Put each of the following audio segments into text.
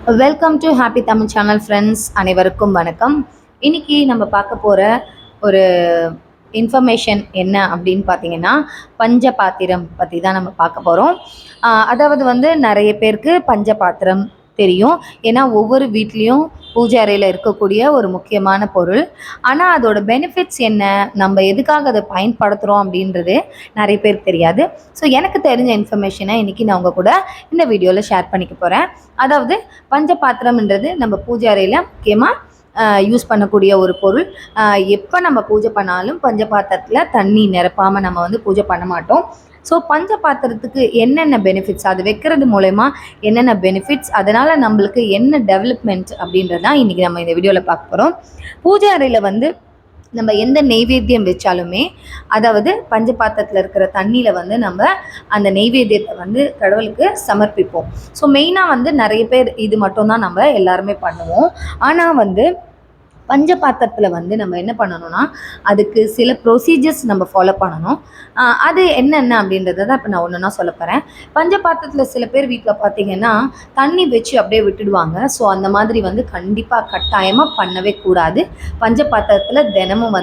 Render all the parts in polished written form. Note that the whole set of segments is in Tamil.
Welcome to happy Tamil channel friends, அனைவருக்கும் வணக்கம். இன்னைக்கு நம்ம பார்க்க போகிற ஒரு இன்ஃபர்மேஷன் என்ன அப்படின்னு பார்த்தீங்கன்னா, பஞ்ச பாத்திரம் பற்றி தான் நம்ம பார்க்க போகிறோம். அதாவது நிறைய பேருக்கு பஞ்ச பாத்திரம் தெரியும். ஏன்னா ஒவ்வொரு வீட்லேயும் பூஜை அறையில் இருக்கக்கூடிய ஒரு முக்கியமான பொருள். ஆனால் அதோட பெனிஃபிட்ஸ் என்ன, நம்ம எதுக்காக அதை பயன்படுத்துகிறோம் அப்படின்றது நிறைய பேருக்கு தெரியாது. ஸோ எனக்கு தெரிஞ்ச இன்ஃபர்மேஷனை இன்றைக்கி நான் உங்கள் கூட இந்த வீடியோவில் ஷேர் பண்ணிக்க போகிறேன். அதாவது பஞ்ச பாத்திரம்ன்றது நம்ம பூஜை அறையில் முக்கியமாக யூஸ் பண்ணக்கூடிய ஒரு பொருள். எப்போ நம்ம பூஜை பண்ணாலும் பஞ்ச பாத்திரத்தில் தண்ணி நிரப்பாமல் நம்ம பூஜை பண்ண மாட்டோம். ஸோ பஞ்ச பாத்திரத்துக்கு என்னென்ன பெனிஃபிட்ஸ், அது வைக்கிறது மூலயமா என்னென்ன பெனிஃபிட்ஸ், அதனால் நம்மளுக்கு என்ன டெவலப்மெண்ட் அப்படின்றது தான் இன்றைக்கி நம்ம இந்த வீடியோவில் பார்க்க போகிறோம். பூஜை அறையில் நம்ம எந்த நெய்வேத்தியம் வச்சாலுமே, அதாவது பஞ்ச பாத்திரத்தில் இருக்கிற தண்ணியில் நம்ம அந்த நெய்வேத்தியத்தை கடவுளுக்கு சமர்ப்பிப்போம். ஸோ மெயினாக நிறைய பேர் இது மட்டும்தான் நம்ம எல்லாருமே பண்ணுவோம். ஆனால் பஞ்ச பாத்திரத்தில் நம்ம என்ன பண்ணணும்னா, அதுக்கு சில ப்ரொசீஜர்ஸ் நம்ம ஃபாலோ பண்ணணும். அது என்னென்ன அப்படின்றத தான் இப்போ நான் ஒன்றுனா சொல்ல போகிறேன். பஞ்ச பாத்திரத்தில் சில பேர் வீட்டில் பார்த்தீங்கன்னா தண்ணி வச்சு அப்படியே விட்டுடுவாங்க. ஸோ அந்த மாதிரி கண்டிப்பாக கட்டாயமாக பண்ணவே கூடாது. பஞ்ச பாத்திரத்தில் தினமும்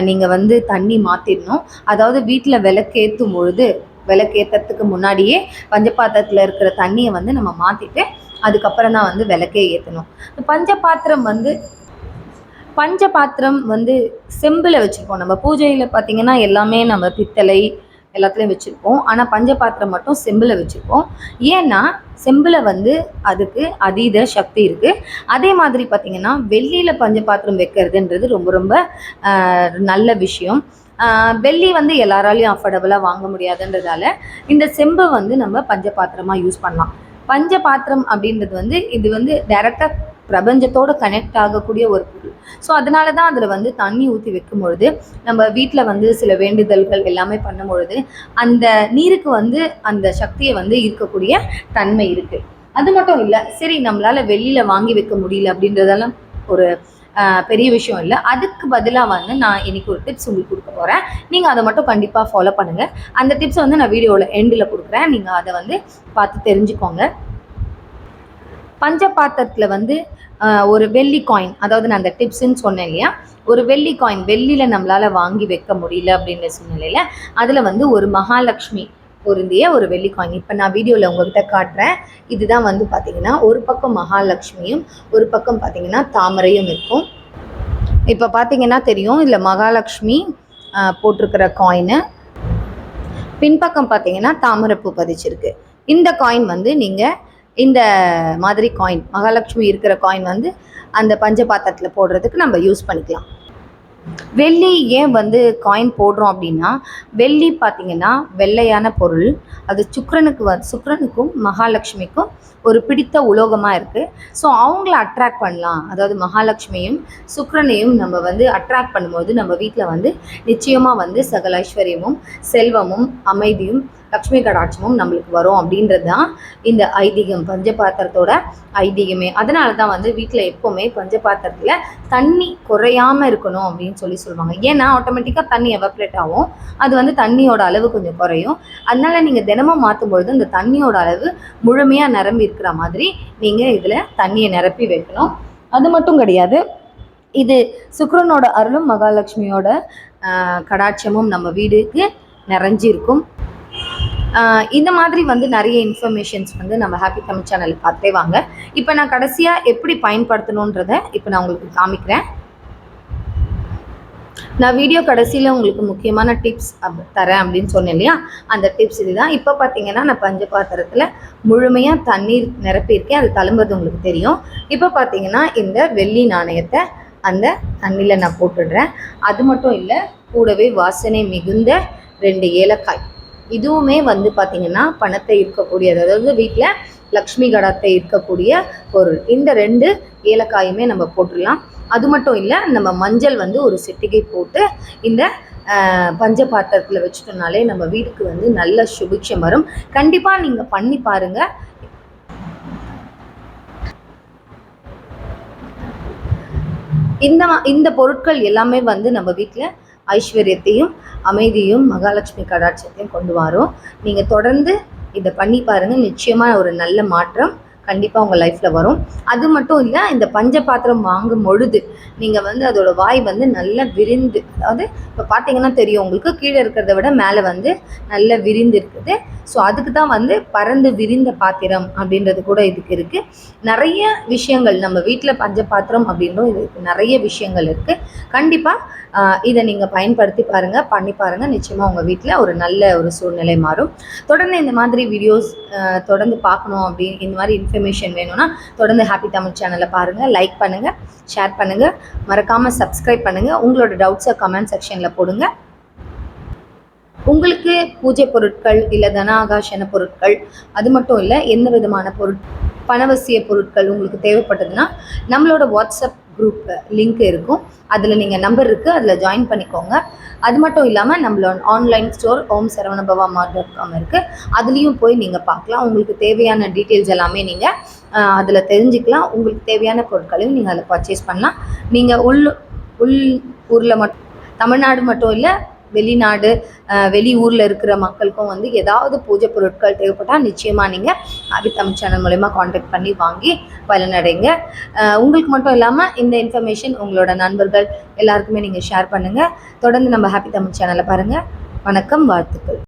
நீங்கள் தண்ணி மாற்றிடணும். அதாவது வீட்டில் விளக்கேற்றும் பொழுது, விளக்கேற்றத்துக்கு முன்னாடியே பஞ்ச பாத்திரத்தில் இருக்கிற தண்ணியை நம்ம மாற்றிட்டு அதுக்கப்புறம் தான் விளக்கே ஏற்றணும். பஞ்ச பாத்திரம் செம்பில் வச்சுருப்போம். நம்ம பூஜையில் பார்த்திங்கன்னா எல்லாமே நம்ம பித்தளை எல்லாத்துலேயும் வச்சுருப்போம். ஆனால் பஞ்ச பாத்திரம் மட்டும் செம்பில் வச்சுருப்போம். ஏன்னா செம்பில் அதுக்கு அதீத சக்தி இருக்குது. அதே மாதிரி பார்த்திங்கன்னா வெள்ளியில் பஞ்ச பாத்திரம் வைக்கிறதுன்றது ரொம்ப ரொம்ப நல்ல விஷயம். வெள்ளி எல்லாராலையும் அஃபோர்டபுளாக வாங்க முடியாதுன்றதால இந்த செம்பை நம்ம பஞ்ச பாத்திரமாக யூஸ் பண்ணலாம். பஞ்ச பாத்திரம் அப்படின்றது இது டைரெக்டாக பிரபஞ்சத்தோடு கனெக்ட் ஆகக்கூடிய ஒரு பொருள். ஸோ அதனால தான் அதில் தண்ணி ஊற்றி வைக்கும் பொழுது, நம்ம வீட்டில் சில வேண்டுதல்கள் எல்லாமே பண்ணும் பொழுது அந்த நீருக்கு அந்த சக்தியை இருக்கக்கூடிய தன்மை இருக்குது. அது மட்டும் இல்லை, சரி நம்மளால் வெளியில் வாங்கி வைக்க முடியல அப்படின்றதெல்லாம் ஒரு பெரிய விஷயம் இல்லை. அதுக்கு பதிலாக நான் இன்றைக்கி ஒரு டிப்ஸ் உங்களுக்கு கொடுக்க போகிறேன். நீங்கள் அதை மட்டும் கண்டிப்பாக ஃபாலோ பண்ணுங்கள். அந்த டிப்ஸை நான் வீடியோவில் எண்டில் கொடுக்குறேன். நீங்கள் அதை பார்த்து தெரிஞ்சுக்கோங்க. பஞ்ச பாத்திரத்தில் ஒரு வெள்ளி காயின், அதாவது நான் அந்த டிப்ஸுன்னு சொன்னேன் இல்லையா, ஒரு வெள்ளி காயின் வெள்ளியில் நம்மளால் வாங்கி வைக்க முடியல அப்படின்ற சூழ்நிலையில் அதில் ஒரு மகாலட்சுமி பொருந்திய ஒரு வெள்ளி காயின் இப்போ நான் வீடியோவில் உங்கள்கிட்ட காட்டுறேன். இதுதான் பார்த்திங்கன்னா ஒரு பக்கம் மகாலட்சுமியும் ஒரு பக்கம் பார்த்திங்கன்னா தாமரையும் இருக்கும். இப்போ பார்த்திங்கன்னா தெரியும், இதில் மகாலட்சுமி போட்டிருக்கிற காயினு, பின்பக்கம் பார்த்திங்கன்னா தாமரைப்பூ பதிச்சிருக்கு. இந்த காயின் நீங்கள் இந்த மாதிரி காயின், மகாலட்சுமி இருக்கிற காயின் அந்த பஞ்ச பாத்திரத்தில் போடுறதுக்கு நம்ம யூஸ் பண்ணிக்கலாம். வெள்ளி ஏன் காயின் போடுறோம் அப்படின்னா, வெள்ளி பார்த்திங்கன்னா வெள்ளையான பொருள். அது சுக்கிரனுக்கும் மகாலட்சுமிக்கும் ஒரு பிடித்த உலோகமாக இருக்குது. ஸோ அவங்கள அட்ராக்ட் பண்ணலாம். அதாவது மகாலட்சுமியும் சுக்கிரனையும் நம்ம அட்ராக்ட் பண்ணும்போது நம்ம வீட்டில் நிச்சயமாக சகல ஐஸ்வர்யமும் செல்வமும் அமைதியும் லக்ஷ்மி கடாட்சமும் நம்மளுக்கு வரும் அப்படின்றது தான் இந்த ஐதீகம், பஞ்ச பாத்திரத்தோட ஐதீகமே. அதனால தான் வீட்டில் எப்போவுமே பஞ்ச பாத்திரத்தில் தண்ணி குறையாமல் இருக்கணும் அப்படின்னு சொல்லுவாங்க. ஏன்னா ஆட்டோமேட்டிக்காக தண்ணி எவாப்ரேட் ஆகும். அது தண்ணியோட அளவு கொஞ்சம் குறையும். அதனால நீங்கள் தினமும் மாற்றும் பொழுது இந்த தண்ணியோட அளவு முழுமையாக நிரம்பி இருக்கிற மாதிரி நீங்கள் இதில் தண்ணியை நிரப்பி வைக்கணும். அது மட்டும் கிடையாது, இது சுக்கிரனோட அருளும் மகாலட்சுமியோட கடாட்சமும் நம்ம வீடுக்கு நிறைஞ்சிருக்கும். இந்த மாதிரி நிறைய இன்ஃபர்மேஷன்ஸ் நம்ம ஹாப்பி தமிழ் சேனலில் பார்த்தே வாங்க. இப்போ நான் கடைசியாக எப்படி பயன்படுத்தணுன்றதை இப்போ நான் உங்களுக்கு காமிக்கிறேன். நான் வீடியோ கடைசியில் உங்களுக்கு முக்கியமான டிப்ஸ் தரேன் அப்படின்னு சொன்னேன் இல்லையா, அந்த டிப்ஸ் இதுதான். இப்போ பார்த்தீங்கன்னா நான் பஞ்ச பாத்திரத்தில் முழுமையாக தண்ணீர் நிரப்பியிருக்கேன். அது தழும்புறது உங்களுக்கு தெரியும். இப்போ பார்த்தீங்கன்னா இந்த வெள்ளி நாணயத்தை அந்த தண்ணியில் நான் போட்டுடுறேன். அது மட்டும் இல்லை, கூடவே வாசனை மிகுந்த 2 ஏலக்காய். இதுவுமே பார்த்திங்கன்னா பணத்தை இருக்கக்கூடியது, அதாவது வீட்டில் லக்ஷ்மி கடாத்தை இருக்கக்கூடிய பொருள். இந்த 2 ஏலக்காயுமே நம்ம போட்டுடலாம். அது மட்டும் இல்லை, நம்ம மஞ்சள் ஒரு சிட்டிகை போட்டு இந்த பஞ்ச பாத்திரத்தில் வச்சுட்டோம்னாலே நம்ம வீட்டுக்கு நல்ல சுபிக்ஷம் வரும். கண்டிப்பாக நீங்கள் பண்ணி பாருங்கள். இந்த பொருட்கள் எல்லாமே நம்ம வீட்டில் ஐஸ்வர்யத்தையும் அமைதியும் மகாலட்சுமி கடாட்சத்தையும் கொண்டு வரோம். நீங்கள் தொடர்ந்து இதை பண்ணி பாருங்கள். நிச்சயமாக ஒரு நல்ல மாற்றம் கண்டிப்பாக உங்கள் லைஃப்பில் வரும். அது மட்டும் இல்லை, இந்த பஞ்ச பாத்திரம் வாங்கும் பொழுது நீங்கள் வந்து அதோட வாய் வந்து நல்லா விரிந்து, அதாவது இப்போ பார்த்தீங்கன்னா தெரியும் உங்களுக்கு, கீழே இருக்கிறத விட மேலே வந்து நல்லா விரிந்து இருக்குது. ஸோ அதுக்கு தான் வந்து பறந்து விரிந்த பாத்திரம் அப்படின்றது கூட இதுக்கு இருக்குது. நிறைய விஷயங்கள் நம்ம வீட்டில் பஞ்ச பாத்திரம் அப்படின்றும் இதுக்கு நிறைய விஷயங்கள் இருக்குது. கண்டிப்பாக இதை நீங்கள் பயன்படுத்தி பாருங்கள், பண்ணி பாருங்கள். நிச்சயமாக உங்கள் வீட்டில் ஒரு நல்ல ஒரு சூழ்நிலை மாறும். தொடர்ந்து இந்த மாதிரி வீடியோஸ் தொடர்ந்து பார்க்கணும் அப்படின்னு, இந்த மாதிரி இன்ஃபர்மேஷன் வேணும்னா தொடர்ந்து ஹாப்பி தமிழ் சேனலை பாருங்கள், லைக் பண்ணுங்கள், ஷேர் பண்ணுங்கள், மறக்காமல் சப்ஸ்கிரைப் பண்ணுங்கள். உங்களோட டவுட்ஸை கமெண்ட் செக்ஷனில் போடுங்க. உங்களுக்கு பூஜை பொருட்கள் இல்லை தனாகாஷன பொருட்கள், அது மட்டும் இல்லை எந்த விதமான பணவசிய பொருட்கள் உங்களுக்கு தேவைப்பட்டதுன்னா நம்மளோட வாட்ஸ்அப் குரூப் லிங்க் இருக்கும், அதில் நீங்கள் நம்பர் இருக்குது, அதில் ஜாயின் பண்ணிக்கோங்க. அது மட்டும் இல்லாமல் நம்மளோட ஆன்லைன் ஸ்டோர் omsaravanabhavamart.com இருக்குது, அதுலேயும் போய் நீங்கள் பார்க்கலாம். உங்களுக்கு தேவையான டீட்டெயில்ஸ் எல்லாமே நீங்கள் அதில் தெரிஞ்சுக்கலாம். உங்களுக்கு தேவையான பொருட்களையும் நீங்கள் அதில் பர்ச்சேஸ் பண்ணலாம். நீங்கள் உள் ஊரில் தமிழ்நாடு மட்டும் இல்லை, வெளிநாடு வெளி ஊரில் இருக்கிற மக்களுக்கும் வந்து ஏதாவது பூஜை பொருட்கள் தேவைப்பட்டால் நிச்சயமாக நீங்கள் ஹாப்பி தமிழ் சேனல் மூலமா காண்டாக்ட் பண்ணி வாங்கி பலனடைங்க. உங்களுக்கு மட்டும் இல்லாமல் இந்த இன்ஃபர்மேஷன் உங்களோட நண்பர்கள் எல்லாருக்குமே நீங்கள் ஷேர் பண்ணுங்கள். தொடர்ந்து நம்ம ஹாப்பி தமிழ் சேனலை பாருங்கள். வணக்கம், வாழ்த்துக்கள்.